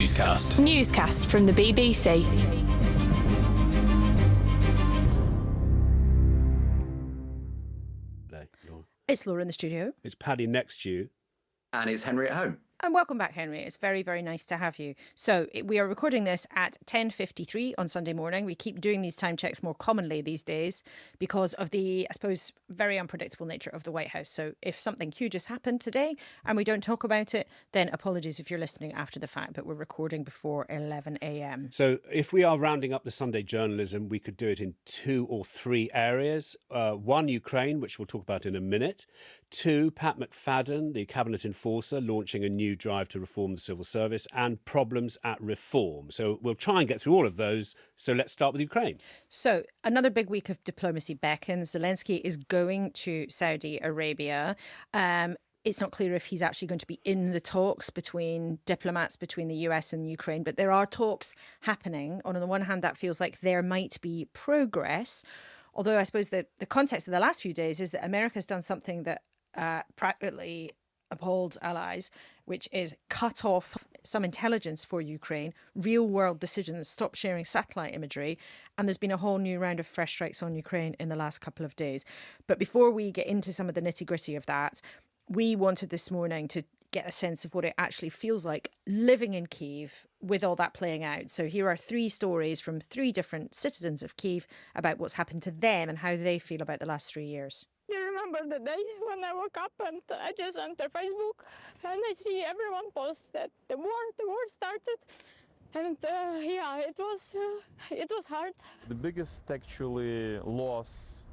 Newscast. Newscast from the BBC. It's Laura in the studio. It's Paddy next to you. And it's Henry at home. And welcome back, Henry. It's very, very nice to have you. So we are recording this at 10:53 on Sunday morning. We keep doing these time checks more commonly these days because of the, I suppose, very unpredictable nature of the White House. So if something huge has happened today and we don't talk about it, then apologies if you're listening after the fact, but we're recording before 11 a.m. So if we are rounding up the Sunday journalism, we could do it in 2 or 3 areas. 1, Ukraine, which we'll talk about in a minute. 2, Pat McFadden, the cabinet enforcer, launching a new drive to reform the civil service, and problems at reform. So we'll try and get through all of those. So let's start with Ukraine. So another big week of diplomacy beckons. Zelensky is going to Saudi Arabia. It's not clear if he's actually going to be in the talks between diplomats between the US and Ukraine, but there are talks happening. On the one hand, that feels like there might be progress. Although I suppose the context of the last few days is that America's done something that practically appalled allies, which is cut off some intelligence for Ukraine, real world decisions, stop sharing satellite imagery. And there's been a whole new round of fresh strikes on Ukraine in the last couple of days. But before we get into some of the nitty gritty of that, we wanted this morning to get a sense of what it actually feels like living in Kyiv with all that playing out. So here are 3 stories from 3 different citizens of Kyiv about what's happened to them and how they feel about the last 3 years. I remember the day when I woke up and I just entered Facebook and I see everyone post that the war started. And it was hard. The biggest actually loss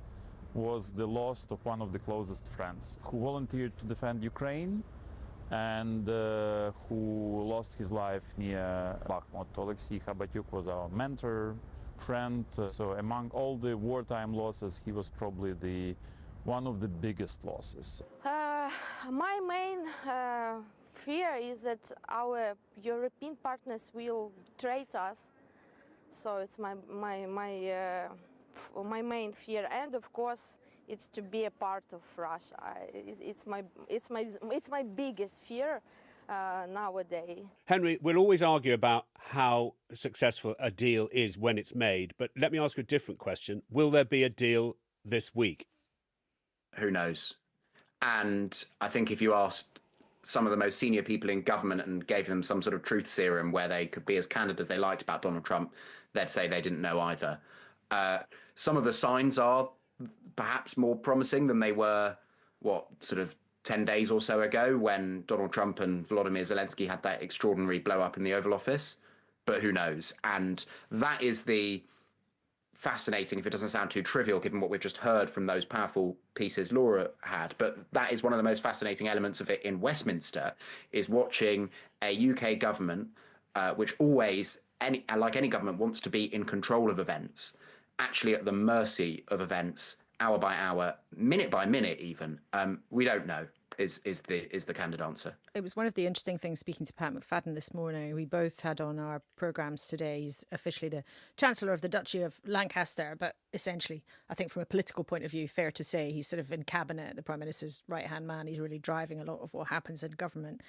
was the loss of one of the closest friends who volunteered to defend Ukraine and who lost his life near Bakhmut. Alexei Khabatyuk was our mentor, friend. So among all the wartime losses, he was probably one of the biggest losses. My main fear is that our European partners will trade us. So it's my main fear, and of course, it's to be a part of Russia. It's my biggest fear nowadays. Henry, we'll always argue about how successful a deal is when it's made. But let me ask you a different question. Will there be a deal this week? Who knows? And I think if you asked some of the most senior people in government and gave them some sort of truth serum where they could be as candid as they liked about Donald Trump, they'd say they didn't know either. Some of the signs are perhaps more promising than they were, sort of 10 days or so ago when Donald Trump and Volodymyr Zelensky had that extraordinary blow up in the Oval Office. But who knows? And that is the fascinating, if it doesn't sound too trivial, given what we've just heard from those powerful pieces Laura had. But that is one of the most fascinating elements of it in Westminster, is watching a UK government, which always, like any government, wants to be in control of events, actually at the mercy of events, hour by hour, minute by minute even. We don't know is the candid answer. It was one of the interesting things speaking to Pat McFadden this morning. We both had on our programmes today. He's officially the Chancellor of the Duchy of Lancaster, but essentially, I think from a political point of view, fair to say he's sort of in cabinet, the Prime Minister's right-hand man. He's really driving a lot of what happens in government.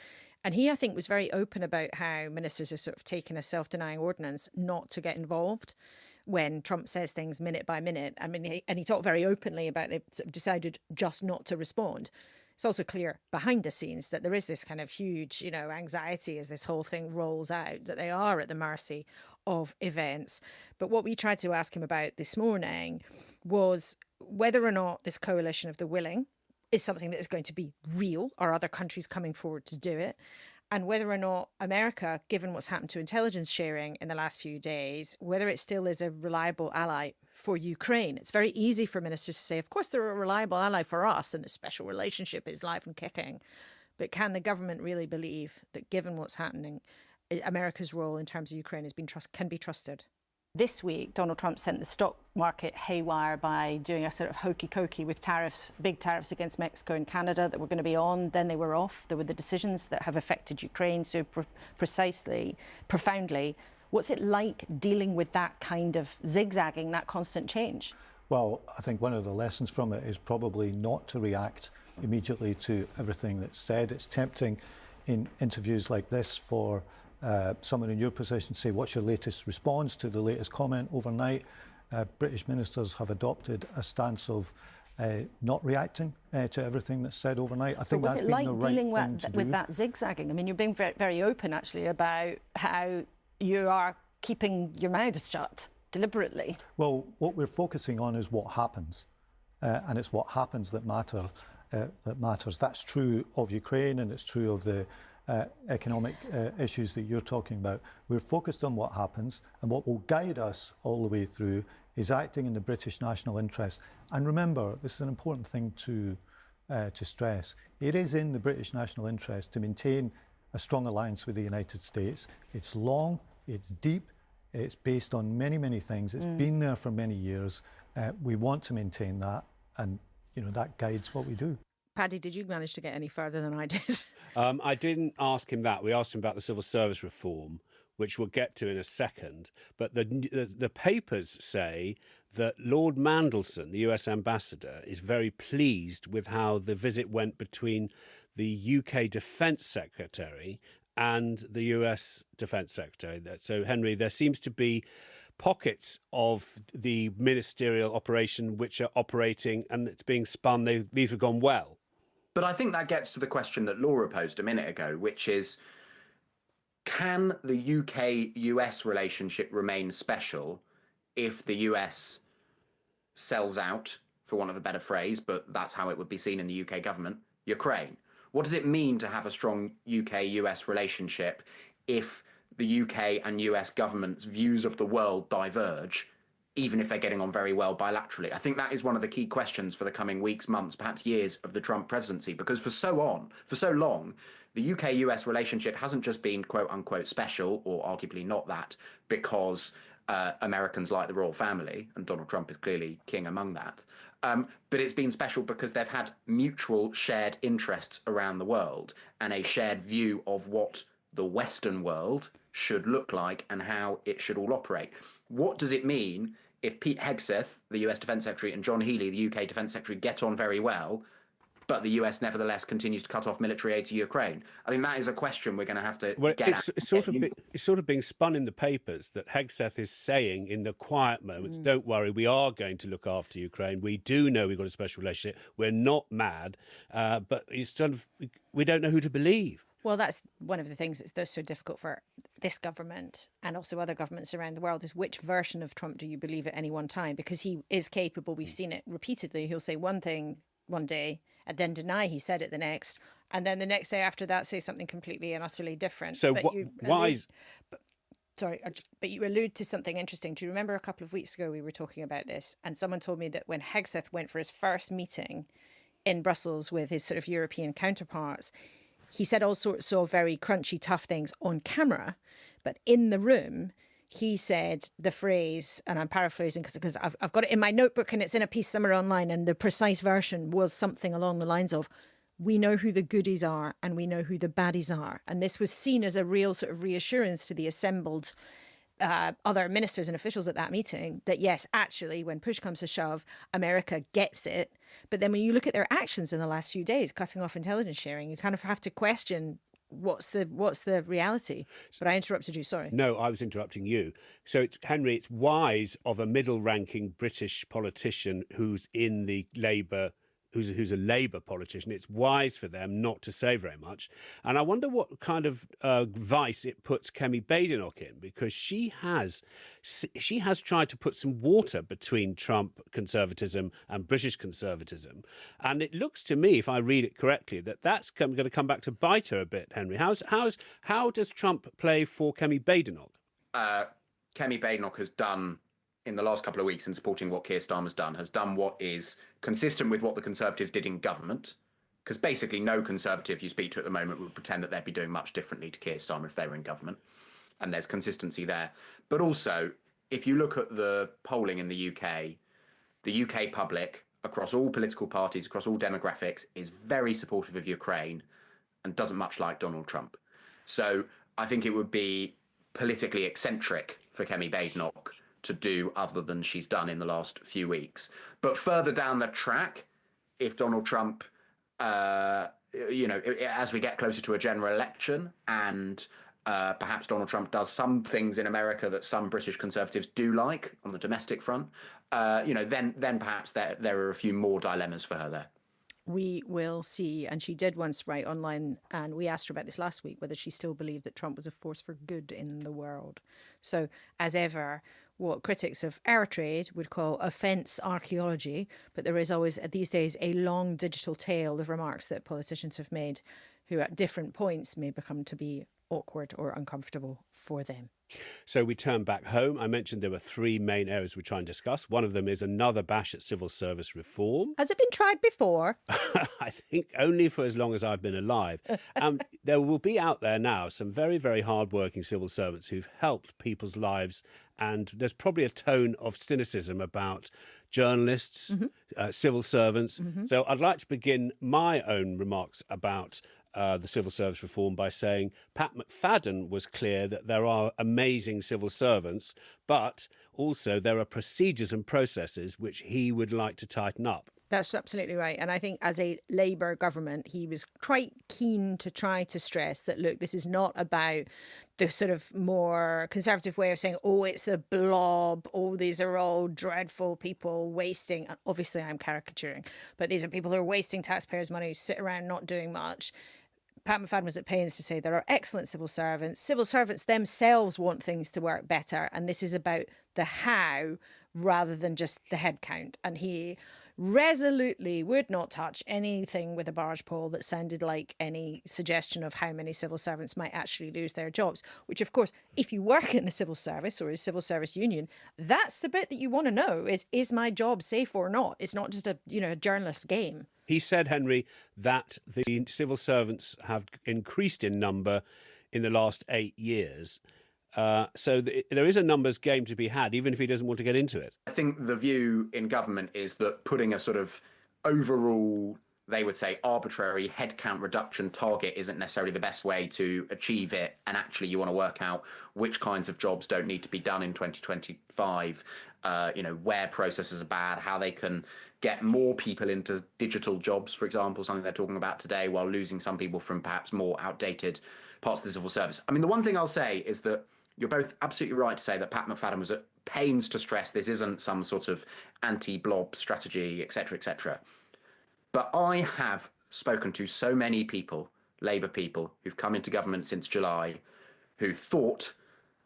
And he, I think, was very open about how ministers have sort of taken a self-denying ordinance not to get involved when Trump says things minute by minute. I mean, and he talked very openly about they've sort of decided just not to respond. It's also clear behind the scenes that there is this kind of huge, anxiety as this whole thing rolls out, that they are at the mercy of events. But what we tried to ask him about this morning was whether or not this coalition of the willing is something that is going to be real. Are other countries coming forward to do it? And whether or not America, given what's happened to intelligence sharing in the last few days, whether it still is a reliable ally for Ukraine. It's very easy for ministers to say, of course, they're a reliable ally for us and the special relationship is live and kicking. But can the government really believe that given what's happening, America's role in terms of Ukraine can be trusted? This week, Donald Trump sent the stock market haywire by doing a sort of hokey-cokey with tariffs, big tariffs against Mexico and Canada that were going to be on. Then they were off. There were the decisions that have affected Ukraine so precisely, profoundly. What's it like dealing with that kind of zigzagging, that constant change? Well, I think one of the lessons from it is probably not to react immediately to everything that's said. It's tempting in interviews like this for someone in your position say, what's your latest response to the latest comment overnight? British ministers have adopted a stance of not reacting to everything that's said overnight. I think that's been the right thing to do. What's it like dealing with that zigzagging? I mean, you're being very, very open, actually, about how you are keeping your mouths shut deliberately. Well, what we're focusing on is what happens, and it's what happens that matters. That's true of Ukraine, and it's true of the economic issues that you're talking about. We're focused on what happens, and what will guide us all the way through is acting in the British national interest. And remember, this is an important thing to stress. It is in the British national interest to maintain a strong alliance with the United States. It's long, it's deep, it's based on many, many things. It's been there for many years. We want to maintain that, and that guides what we do. Paddy, did you manage to get any further than I did? I didn't ask him that. We asked him about the civil service reform, which we'll get to in a second. But the papers say that Lord Mandelson, the US ambassador, is very pleased with how the visit went between the UK Defence Secretary and the US Defence Secretary. So, Henry, there seems to be pockets of the ministerial operation which are operating and it's being spun. These have gone well. But I think that gets to the question that Laura posed a minute ago, which is, can the UK-US relationship remain special if the US sells out, for want of a better phrase, but that's how it would be seen in the UK government, Ukraine? What does it mean to have a strong UK-US relationship if the UK and US governments' views of the world diverge, even if they're getting on very well bilaterally? I think that is one of the key questions for the coming weeks, months, perhaps years of the Trump presidency, because for so long, the UK-US relationship hasn't just been quote-unquote special, or arguably not that, because Americans like the royal family, and Donald Trump is clearly king among that. But it's been special because they've had mutual shared interests around the world and a shared view of what the Western world should look like and how it should all operate. What does it mean if Pete Hegseth, the US Defence Secretary, and John Healey, the UK Defence Secretary, get on very well, but the US nevertheless continues to cut off military aid to Ukraine? I think that is a question we're going to have to get at. It's sort of being spun in the papers that Hegseth is saying in the quiet moments, don't worry, we are going to look after Ukraine. We do know we've got a special relationship. We're not mad, but it's sort of, we don't know who to believe. Well, that's one of the things that's so difficult for this government and also other governments around the world, is which version of Trump do you believe at any one time? Because he is capable, we've seen it repeatedly, he'll say one thing one day and then deny he said it the next, and then the next day after that say something completely and utterly different. So but you allude to something interesting. Do you remember a couple of weeks ago we were talking about this, and someone told me that when Hegseth went for his first meeting in Brussels with his sort of European counterparts, he said all sorts of very crunchy, tough things on camera, but in the room, he said the phrase, and I'm paraphrasing because I've got it in my notebook and it's in a piece somewhere online, and the precise version was something along the lines of, we know who the goodies are and we know who the baddies are. And this was seen as a real sort of reassurance to the assembled other ministers and officials at that meeting that, yes, actually, when push comes to shove, America gets it. But then when you look at their actions in the last few days, cutting off intelligence sharing, you kind of have to question what's the reality. But I interrupted you, sorry. No, I was interrupting you. So, Henry, it's wise of a middle-ranking British politician who's in the Labour, who's a Labour politician, it's wise for them not to say very much. And I wonder what kind of vice it puts Kemi Badenoch in, because she has tried to put some water between Trump conservatism and British conservatism. And it looks to me, if I read it correctly, that's going to come back to bite her a bit, Henry. How does Trump play for Kemi Badenoch? Kemi Badenoch has done, in the last couple of weeks, in supporting what Keir Starmer's done, has done what is consistent with what the Conservatives did in government, because basically no Conservative you speak to at the moment would pretend that they'd be doing much differently to Keir Starmer if they were in government, and there's consistency there. But also, if you look at the polling in the UK public, across all political parties, across all demographics, is very supportive of Ukraine and doesn't much like Donald Trump. So I think it would be politically eccentric for Kemi Badenoch to do other than she's done in the last few weeks. But further down the track, if Donald Trump, as we get closer to a general election and perhaps Donald Trump does some things in America that some British Conservatives do like on the domestic front, then perhaps there are a few more dilemmas for her there. We will see. And she did once write online, and we asked her about this last week, whether she still believed that Trump was a force for good in the world. So, as ever, what critics of air trade would call offence archaeology, but there is always, these days, a long digital tail of remarks that politicians have made who at different points may become to be awkward or uncomfortable for them. So we turn back home. I mentioned there were three main areas we try and discuss. One of them is another bash at civil service reform. Has it been tried before? I think only for as long as I've been alive. There will be out there now some very, very hard-working civil servants who've helped people's lives, and there's probably a tone of cynicism about journalists, civil servants. So I'd like to begin my own remarks about the civil service reform by saying Pat McFadden was clear that there are amazing civil servants, but also there are procedures and processes which he would like to tighten up. That's absolutely right. And I think as a Labour government, he was quite keen to try to stress that, look, this is not about the sort of more conservative way of saying, oh, it's a blob. Oh, these are all dreadful people wasting. Obviously, I'm caricaturing, but these are people who are wasting taxpayers' money, who sit around not doing much. Pat McFadden was at pains to say there are excellent civil servants. Civil servants themselves want things to work better. And this is about the how rather than just the head count. And he resolutely would not touch anything with a barge pole that sounded like any suggestion of how many civil servants might actually lose their jobs, which, of course, if you work in the civil service or a civil service union, that's the bit that you want to know is my job safe or not? It's not just a journalist's game. He said, Henry, that the civil servants have increased in number in the last 8 years. So there is a numbers game to be had, even if he doesn't want to get into it. I think the view in government is that putting a sort of overall, they would say, arbitrary headcount reduction target isn't necessarily the best way to achieve it. And actually, you want to work out which kinds of jobs don't need to be done in 2025, where processes are bad, how they can get more people into digital jobs, for example, something they're talking about today, while losing some people from perhaps more outdated parts of the civil service. I mean, the one thing I'll say is that you're both absolutely right to say that Pat McFadden was at pains to stress this isn't some sort of anti-blob strategy, et cetera, But I have spoken to so many people, Labour people, who've come into government since July, who thought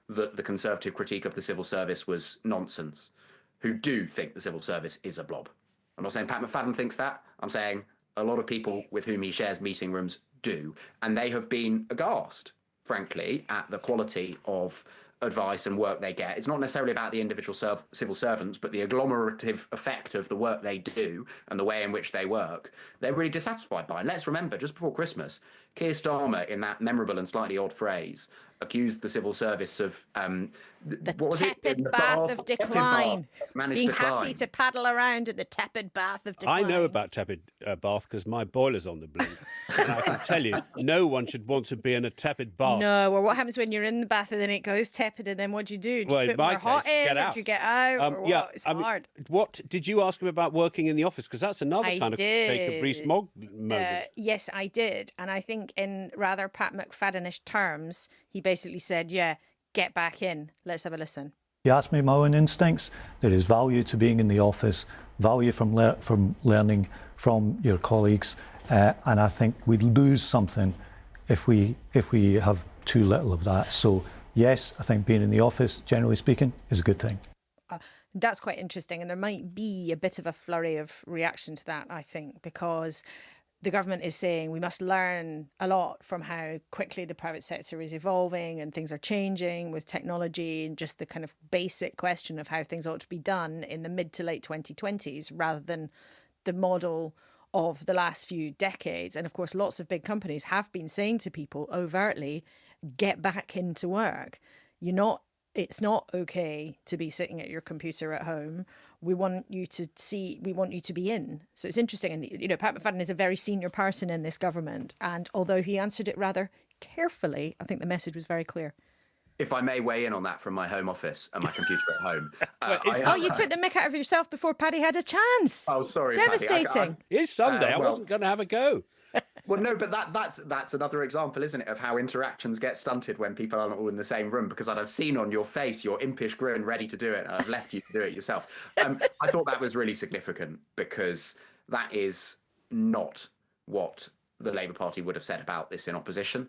that the Conservative critique of the civil service was nonsense, who do think the civil service is a blob. I'm not saying Pat McFadden thinks that. I'm saying a lot of people with whom he shares meeting rooms do. And they have been aghast, frankly, at the quality of advice and work they get. It's not necessarily about the individual civil servants, but the agglomerative effect of the work they do and the way in which they work. They're really dissatisfied by. And let's remember, just before Christmas, Keir Starmer, in that memorable and slightly odd phrase, accused the civil service of the tepid bath of decline. Being decline. Happy to paddle around in the tepid bath of decline. I know about tepid bath because my boiler's on the blink. And I can tell you, no one should want to be in a tepid bath. No, well, what happens when you're in the bath and then it goes tepid, and then what do you do? Do you put more hot in, or do you get out, or what? It's hard. What did you ask him about working in the office? Because that's another kind of Jacob Rees-Mogg moment. Yes, I did. And I think in rather Pat McFadden-ish terms, he basically said, yeah, get back in. Let's have a listen. You ask me my own instincts. There is value to being in the office, value from learning from your colleagues, and I think we lose something if we have too little of that. So yes, I think being in the office, generally speaking, is a good thing. That's quite interesting, and there might be a bit of a flurry of reaction to that, I think, because the government is saying we must learn a lot from how quickly the private sector is evolving and things are changing with technology, and just the kind of basic question of how things ought to be done in the mid to late 2020s rather than the model of the last few decades. And of course, lots of big companies have been saying to people overtly, get back into work. It's not okay to be sitting at your computer at home. We want you to be in. So it's interesting. And, Pat McFadden is a very senior person in this government. And although he answered it rather carefully, I think the message was very clear. If I may weigh in on that from my home office and my computer at home. You took the mick out of yourself before Paddy had a chance. Oh, sorry, Devastating. Paddy. It's Sunday. I wasn't going to have a go. Well, no, but that's another example, isn't it, of how interactions get stunted when people aren't all in the same room, because I've seen on your face your impish grin ready to do it, and I've left you to do it yourself. I thought that was really significant, because that is not what the Labour Party would have said about this in opposition.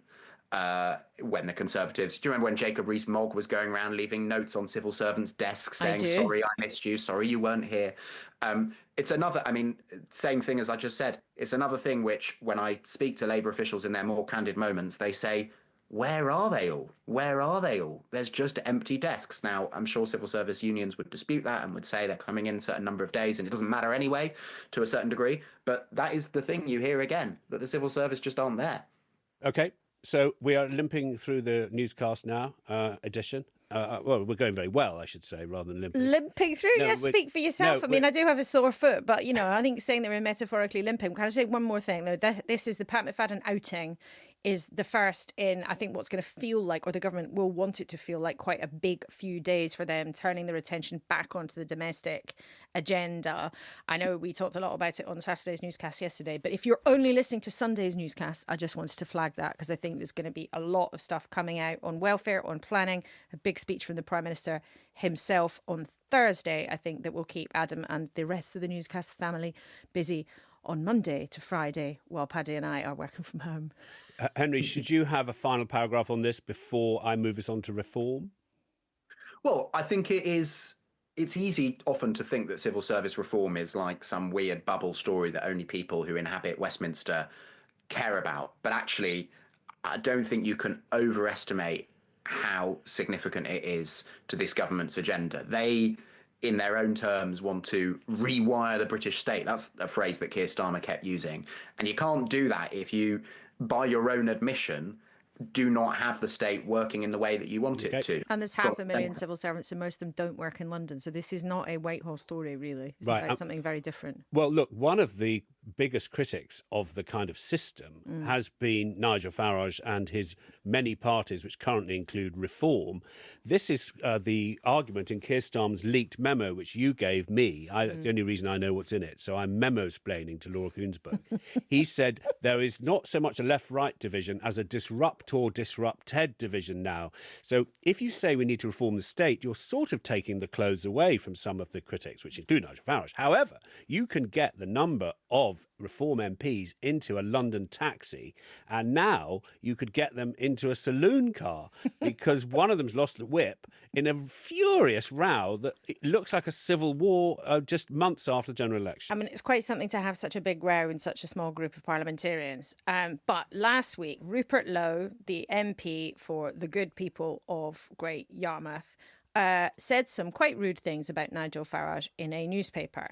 When the Conservatives, do you remember when Jacob Rees-Mogg was going around leaving notes on civil servants' desks saying, sorry, I missed you, sorry you weren't here? It's another, I mean, same thing as I just said. It's another thing which, when I speak to Labour officials in their more candid moments, they say, where are they all? Where are they all? There's just empty desks. Now, I'm sure civil service unions would dispute that and would say they're coming in a certain number of days and it doesn't matter anyway, to a certain degree. But that is the thing you hear again, that the civil service just aren't there. OK, so we are limping through the newscast now, edition. Well, we're going very well, I should say, rather than limping. Limping through? No, Yes, speak for yourself. no, I mean, I do have a sore foot, but, you know, I think saying that we're metaphorically limping. Can I say one more thing, though? This is the Pat McFadden outing is the first in, I think, what's going to feel like, or the government will want it to feel like, quite a big few days for them, turning their attention back onto the domestic agenda. I know we talked a lot about it on Saturday's newscast yesterday, but if you're only listening to Sunday's newscast, I just wanted to flag that, because I think there's going to be a lot of stuff coming out on welfare, on planning, a big speech from the Prime Minister himself on Thursday, I think, that will keep Adam and the rest of the newscast family busy on Monday to Friday while Paddy and I are working from home. Henry, should you have a final paragraph on this before I move us on to reform? Well, I think it's easy often to think that civil service reform is like some weird bubble story that only people who inhabit Westminster care about. But actually, I don't think you can overestimate how significant it is to this government's agenda. They, in their own terms, want to rewire the British state. That's a phrase that Keir Starmer kept using. And you can't do that if you, by your own admission, do not have the state working in the way that you want it to. And there's 500,000 civil servants, and most of them don't work in London. So this is not a Whitehall story, really. It's about something very different. Well, look, one of the biggest critics of the kind of system has been Nigel Farage and his many parties, which currently include Reform. This is the argument in Keir Starmer's leaked memo, which you gave me. The only reason I know what's in it. So I'm memo-splaining to Laura Kuenssberg. He said there is not so much a left-right division as a disrupted division now. So if you say we need to reform the state, you're sort of taking the clothes away from some of the critics, which include Nigel Farage. However, you can get the number of Reform MPs into a London taxi, and now you could get them into a saloon car because one of them's lost the whip in a furious row that it looks like a civil war just months after the general election. I mean, it's quite something to have such a big row in such a small group of parliamentarians. But last week, Rupert Lowe, the MP for the good people of Great Yarmouth, said some quite rude things about Nigel Farage in a newspaper.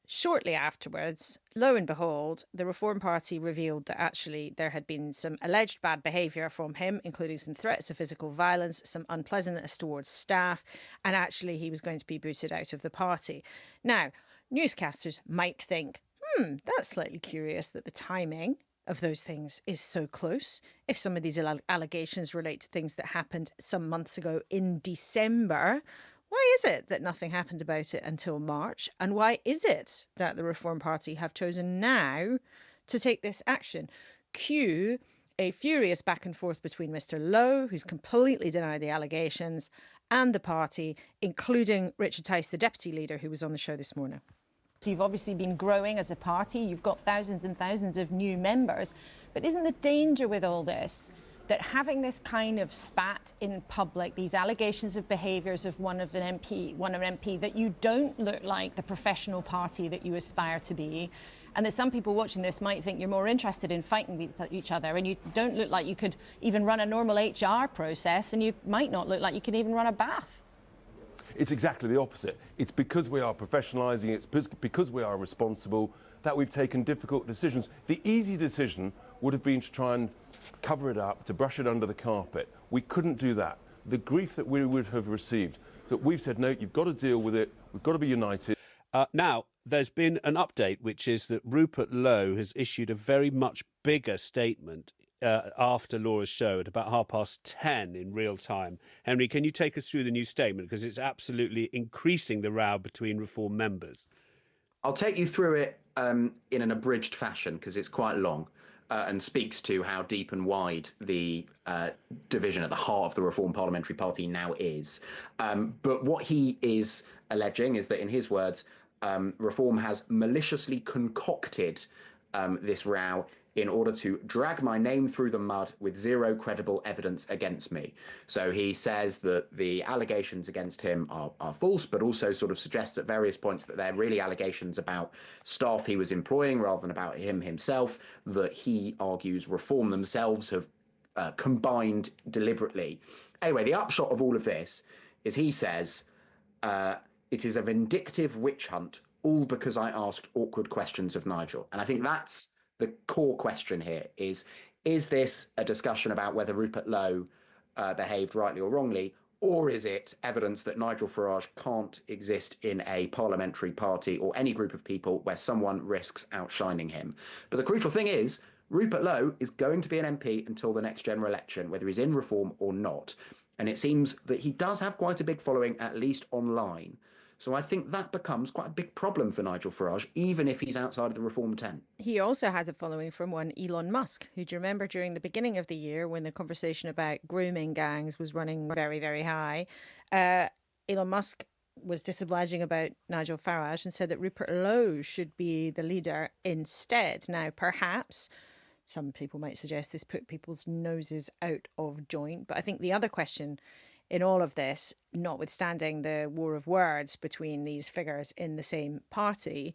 Shortly afterwards, lo and behold, the Reform Party revealed that actually there had been some alleged bad behaviour from him, including some threats of physical violence, some unpleasantness towards staff, and actually he was going to be booted out of the party. Now, newscasters might think, that's slightly curious that the timing of those things is so close. If some of these allegations relate to things that happened some months ago in December, why is it that nothing happened about it until March? And why is it that the Reform Party have chosen now to take this action? Cue a furious back and forth between Mr. Lowe, who's completely denied the allegations, and the party, including Richard Tice, the deputy leader, who was on the show this morning. So you've obviously been growing as a party. You've got thousands and thousands of new members. But isn't the danger with all this that having this kind of spat in public, these allegations of behaviours of one of an MP, that you don't look like the professional party that you aspire to be, and that some people watching this might think you're more interested in fighting with each other, and you don't look like you could even run a normal HR process, and you might not look like you can even run a bath? It's exactly the opposite. It's because we are professionalising, it's because we are responsible that we've taken difficult decisions. The easy decision would have been to try and cover it up, to brush it under the carpet. We couldn't do that. The grief that we would have received, that we've said, no, you've got to deal with it, we've got to be united. Now, there's been an update, which is that Rupert Lowe has issued a very much bigger statement after Laura's show at about 10:30 in real time. Henry, can you take us through the new statement? Because it's absolutely increasing the row between Reform members. I'll take you through it in an abridged fashion because it's quite long. and speaks to how deep and wide the division at the heart of the Reform Parliamentary Party now is. But what he is alleging is that, in his words, Reform has maliciously concocted this row in order to drag my name through the mud with zero credible evidence against me. So he says that the allegations against him are false, but also sort of suggests at various points that they're really allegations about staff he was employing rather than about him himself, that he argues Reform themselves have combined deliberately. Anyway, the upshot of all of this is he says, it is a vindictive witch hunt, all because I asked awkward questions of Nigel. And I think that's the core question here is this a discussion about whether Rupert Lowe behaved rightly or wrongly, or is it evidence that Nigel Farage can't exist in a parliamentary party or any group of people where someone risks outshining him? But the crucial thing is, Rupert Lowe is going to be an MP until the next general election, whether he's in Reform or not. And it seems that he does have quite a big following, at least online. So I think that becomes quite a big problem for Nigel Farage, even if he's outside of the Reform tent. He also had a following from one Elon Musk, who, do you remember during the beginning of the year when the conversation about grooming gangs was running very, very high, Elon Musk was disobliging about Nigel Farage and said that Rupert Lowe should be the leader instead. Now, perhaps some people might suggest this put people's noses out of joint, but I think the other question in all of this, notwithstanding the war of words between these figures in the same party,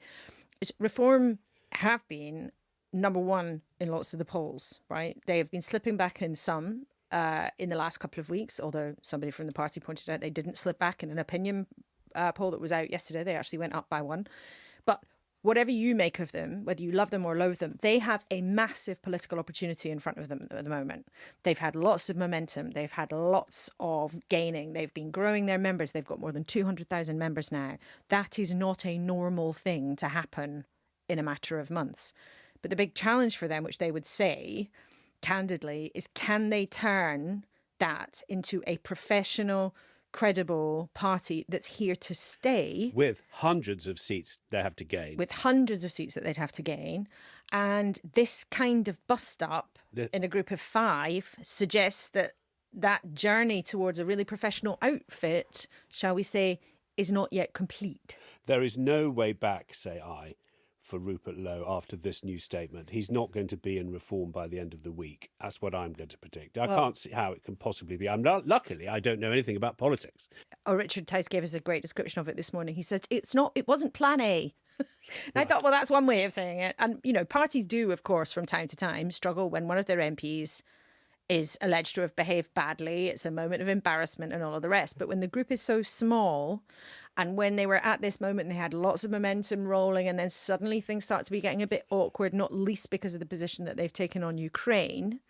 is Reform have been number one in lots of the polls, right? They have been slipping back in some in the last couple of weeks, although somebody from the party pointed out they didn't slip back in an opinion poll that was out yesterday. They actually went up by one. But whatever you make of them, whether you love them or loathe them, they have a massive political opportunity in front of them at the moment. They've had lots of momentum. They've had lots of gaining. They've been growing their members. They've got more than 200,000 members now. That is not a normal thing to happen in a matter of months. But the big challenge for them, which they would say, candidly, is can they turn that into a professional, credible party that's here to stay. With hundreds of seats they have to gain. With hundreds of seats that they'd have to gain. And this kind of bust up in a group of five suggests that that journey towards a really professional outfit, shall we say, is not yet complete. There is no way back, say I, for Rupert Lowe after this new statement. He's not going to be in Reform by the end of the week. That's what I'm going to predict. I can't see how it can possibly be. Luckily, I don't know anything about politics. Oh, Richard Tice gave us a great description of it this morning. He said, it wasn't plan A. And I thought, well, that's one way of saying it. And, you know, parties do, of course, from time to time struggle when one of their MPs is alleged to have behaved badly. It's a moment of embarrassment and all of the rest. But when the group is so small, and when they were at this moment, they had lots of momentum rolling, and then suddenly things start to be getting a bit awkward, not least because of the position that they've taken on Ukraine.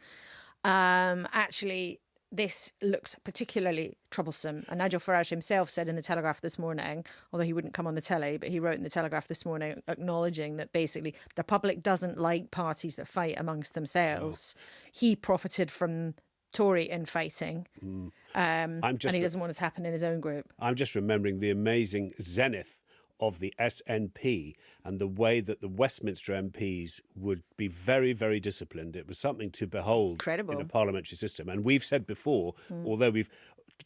Actually, this looks particularly troublesome. And Nigel Farage himself said in the Telegraph this morning, although he wouldn't come on the telly, but he wrote in the Telegraph this morning acknowledging that basically the public doesn't like parties that fight amongst themselves. Oh. He profited from Tory infighting, and he doesn't want it to happen in his own group. I'm just remembering the amazing zenith of the SNP and the way that the Westminster MPs would be very, very disciplined. It was something to behold. Incredible. In a parliamentary system. And we've said before, although we've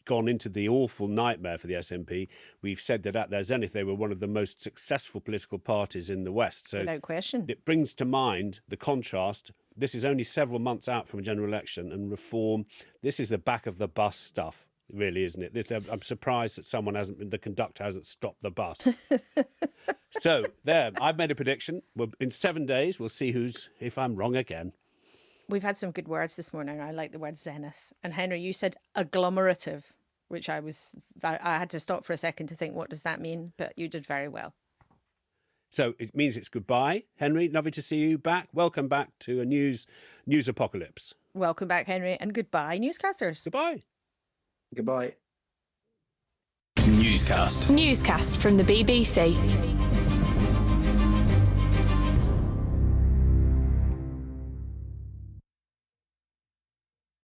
gone into the awful nightmare for the SNP, we've said that at their zenith they were one of the most successful political parties in the West. So without question. It brings to mind the contrast. This is only several months out from a general election, and Reform, this is the back of the bus stuff. Really, isn't it? I'm surprised that the conductor hasn't stopped the bus. So there, I've made a prediction. In 7 days, we'll see if I'm wrong again. We've had some good words this morning. I like the word zenith. And Henry, you said agglomerative, which I had to stop for a second to think, what does that mean? But you did very well. So it means it's goodbye. Henry, lovely to see you back. Welcome back to a news apocalypse. Welcome back, Henry, and goodbye, newscasters. Goodbye. Goodbye. Newscast from the BBC.